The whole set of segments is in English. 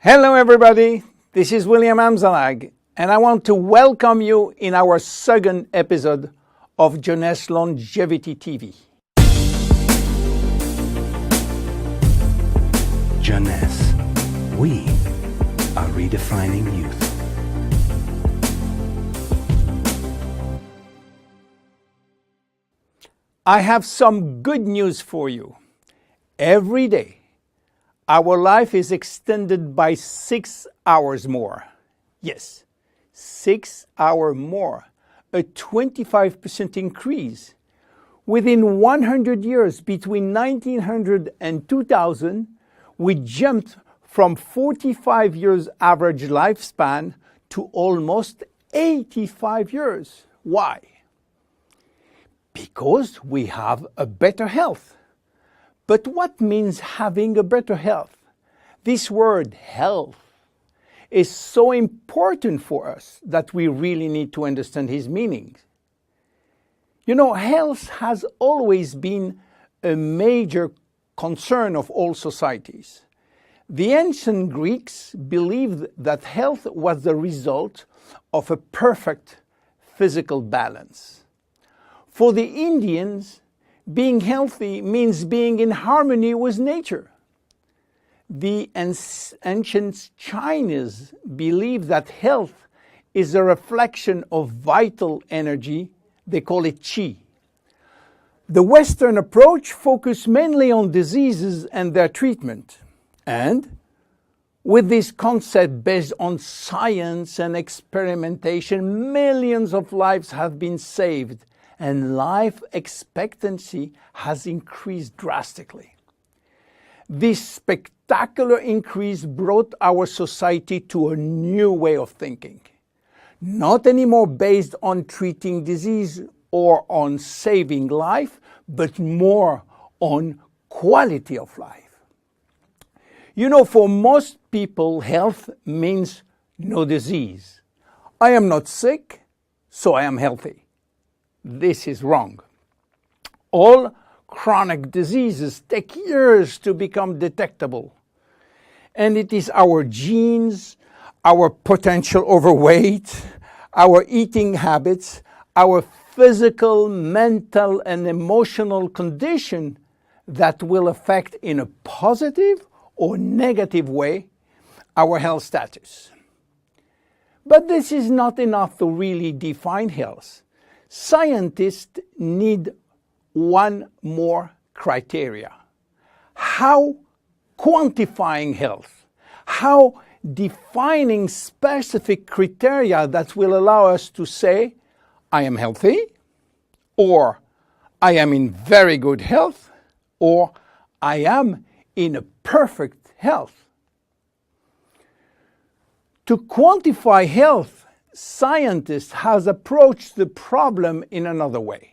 Hello everybody, this is William Amzallag, and I want to welcome you in our second episode of Jeunesse Longevity TV. Jeunesse, we are redefining youth. I have some good news for you. Every day, our life is extended by 6 hours more. Yes, 6 hours more, a 25% increase. Within 100 years, between 1900 and 2000, we jumped from 45 years average lifespan to almost 85 years. Why? Because we have a better health. But what means having a better health? This word health is so important for us that we really need to understand his meaning. You know, health has always been a major concern of all societies. The ancient Greeks believed that health was the result of a perfect physical balance. For the Indians, being healthy means being in harmony with nature. The ancient Chinese believe that health is a reflection of vital energy. They call it qi. The Western approach focuses mainly on diseases and their treatment. And with this concept based on science and experimentation, millions of lives have been saved and life expectancy has increased drastically. This spectacular increase brought our society to a new way of thinking, not anymore based on treating disease or on saving life, but more on quality of life. You know, for most people, health means no disease. I am not sick, so I am healthy. This is wrong. All chronic diseases take years to become detectable. And it is our genes, our potential overweight, our eating habits, our physical, mental, and emotional condition that will affect in a positive or negative way our health status. But this is not enough to really define health. Scientists need one more criteria. How quantifying health, how defining specific criteria that will allow us to say, I am healthy, or I am in very good health, or I am in a perfect health. To quantify health, scientists have approached the problem in another way.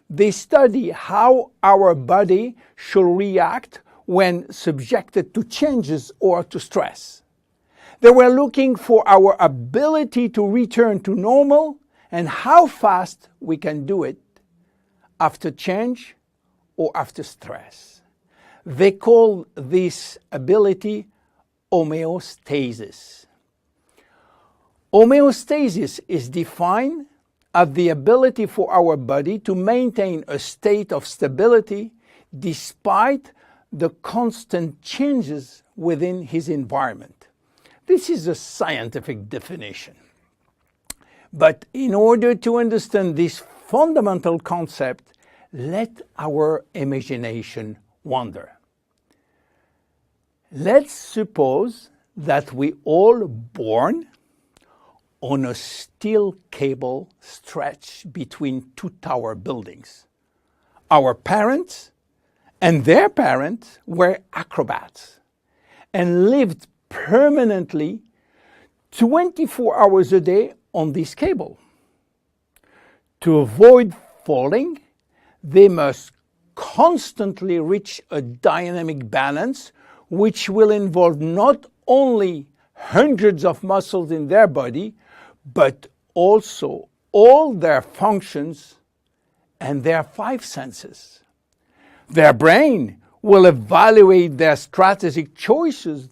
They study how our body should react when subjected to changes or to stress. They were looking for our ability to return to normal and how fast we can do it after change or after stress. They call this ability homeostasis. Homeostasis is defined as the ability for our body to maintain a state of stability despite the constant changes within his environment. This is a scientific definition. But in order to understand this fundamental concept, let our imagination wander. Let's suppose that we all born on a steel cable stretched between two tower buildings. Our parents and their parents were acrobats and lived permanently 24 hours a day on this cable. To avoid falling, they must constantly reach a dynamic balance, which will involve not only hundreds of muscles in their body, but also all their functions and their 5 senses. Their brain will evaluate their strategic choices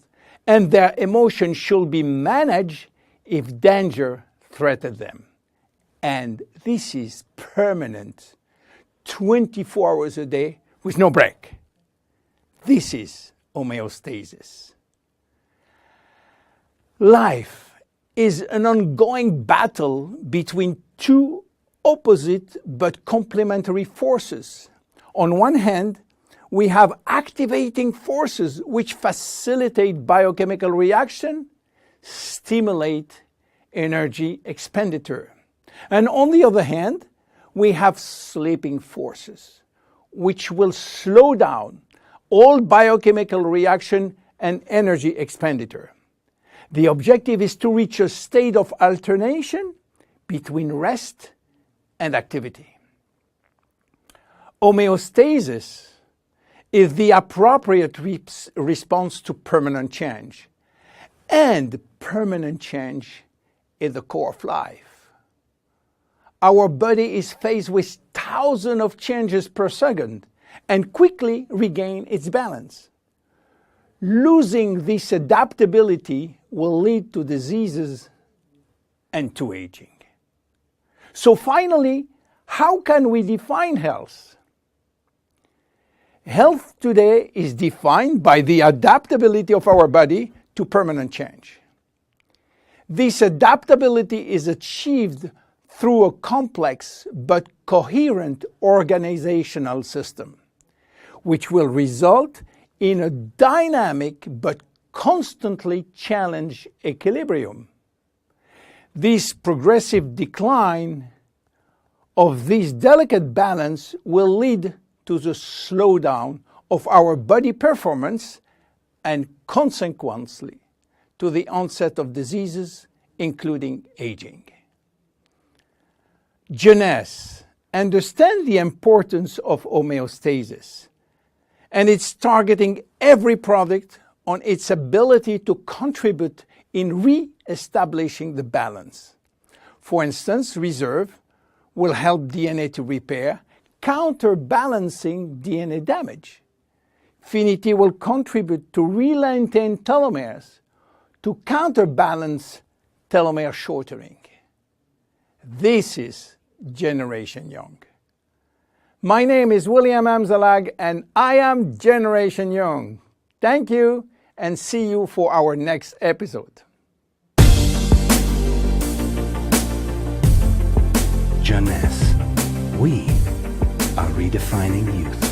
and their emotions should be managed if danger threatens them. And this is permanent, 24 hours a day with no break. This is homeostasis. Life is an ongoing battle between two opposite but complementary forces. On one hand, we have activating forces which facilitate biochemical reaction, stimulate energy expenditure. And on the other hand, we have sleeping forces which will slow down all biochemical reaction and energy expenditure. The objective is to reach a state of alternation between rest and activity. Homeostasis is the appropriate response to permanent change. And permanent change is the core of life. Our body is faced with thousands of changes per second and quickly regain its balance. Losing this adaptability will lead to diseases and to aging. So finally, how can we define health? Health today is defined by the adaptability of our body to permanent change. This adaptability is achieved through a complex but coherent organizational system, which will result in a dynamic but constantly challenged equilibrium. This progressive decline of this delicate balance will lead to the slowdown of our body performance and consequently to the onset of diseases, including aging. Jeunesse understands the importance of homeostasis, and it's targeting every product on its ability to contribute in re-establishing the balance. For instance, Reserve will help DNA to repair, counterbalancing DNA damage. Finity will contribute to re-lengthen telomeres to counterbalance telomere shortening. This is Generation Young. My name is William Amzallag, and I am Generation Young. Thank you, and see you for our next episode. Jeunesse. We are redefining youth.